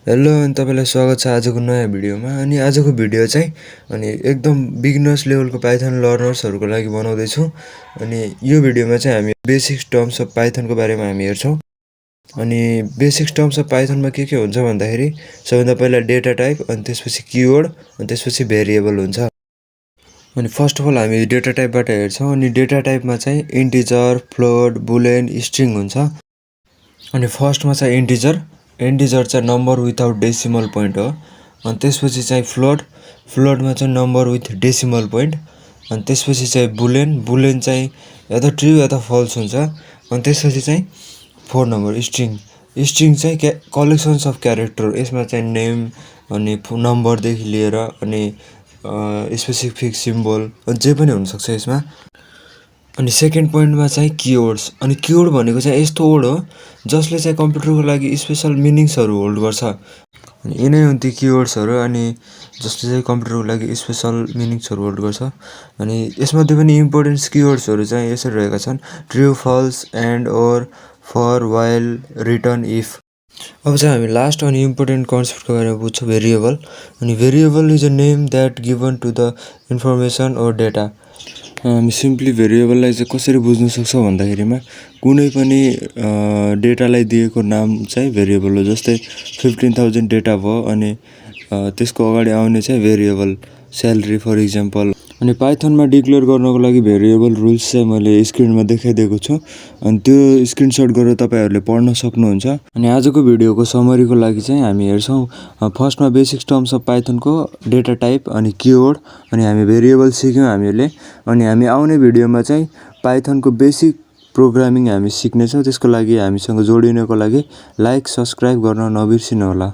Hello अनि तपाईँलाई स्वागत छ आजको नयाँ भिडियोमा। अनि आजको भिडियो चाहिँ एकदम बिगिनर्स लेभलको पाइथन लर्नर्सहरूको लागि बनाउँदैछु। अनि यो भिडियोमा चाहिँ हामी बेसिक्स टर्म्स अफ पाइथनको बारेमा हामी हेर्छौँ। अनि बेसिक्स टर्म्स अफ पाइथनमा के हुन्छ भन्दाखेरि सबैभन्दा पहिला डेटा टाइप, अनि त्यसपछि किवर्ड, अनि त्यसपछि भेरिएबल हुन्छ। अनि फर्स्ट अफ अल हामी डेटा टाइपबाट हेर्छौँ। अनि डेटा टाइपमा चाहिँ इन्टिजर, फ्लोट, बुलेन, स्ट्रिङ हुन्छ। अनि फर्स्टमा चाहिँ इन्टिजर चाहिँ नम्बर विथआउट डेसिमल पोइन्ट हो। अनि त्यसपछि चाहिँ फ्लोटमा चाहिँ नम्बर विथ डेसिमल पोइन्ट। अनि त्यसपछि चाहिँ बुलेन चाहिँ या त ट्रु या त फल्स हुन्छ। अनि त्यसपछि चाहिँ 4 नम्बर स्ट्रिङ चाहिँ कलेक्सन्स अफ क्यारेक्टर। यसमा चाहिँ नेम अनि नम्बरदेखि लिएर अनि स्पेसिफिक सिम्बल जे पनि हुनसक्छ यसमा। अनि सेकेन्ड पोइन्टमा चाहिँ किवर्ड्स। अनि किवर्ड भनेको चाहिँ यस्तो वर्ड हो जसले चाहिँ कम्प्युटरको लागि स्पेसल मिनिङ्सहरू होल्ड गर्छ। अनि यिनै हुन् ती किवर्ड्सहरू, अनि जसले चाहिँ कम्प्युटरको लागि स्पेसल मिनिङ्सहरू होल्ड गर्छ। अनि यसमध्ये पनि इम्पोर्टेन्ट किवर्ड्सहरू चाहिँ यसरी रहेका छन्: true, false, and, or, for, while, return, if. अब चाहिँ हामी लास्ट अनि इम्पोर्टेन्ट कन्सेप्टको बारेमा बुझ्छौँ, भेरिएबल। अनि variable is a name that given to the information or data. हामी सिम्पली भेरिएबललाई चाहिँ कसरी बुझ्न सक्छौँ भन्दाखेरिमा कुनै पनि डेटालाई दिएको नाम चाहिँ भेरिएबल हो। जस्तै 15,000 डेटा भयो अनि त्यसको अगाडि आउने चाहिँ भेरिएबल, स्यालेरी फर इक्जाम्पल। अनि पाइथनमा डिक्लेयर गर्नको लागि भेरिएबल रुल्स चाहिँ मैले स्क्रिनमा देखाइदिएको छु। अनि त्यो स्क्रिनसट गरेर तपाईँहरूले पढ्न सक्नुहुन्छ। अनि आजको भिडियोको समरीको लागि चाहिँ हामी हेर्छौँ फर्स्टमा बेसिक्स टर्म्स अफ पाइथनको डेटा टाइप अनि किवर्ड। अनि हामी भेरिएबल सिक्यौँ हामीले। अनि हामी आउने भिडियोमा चाहिँ पाइथनको बेसिक प्रोग्रामिङ हामी सिक्नेछौँ। त्यसको लागि हामीसँग जोडिनको लागि लाइक, सब्सक्राइब गर्न नबिर्सिनु होला।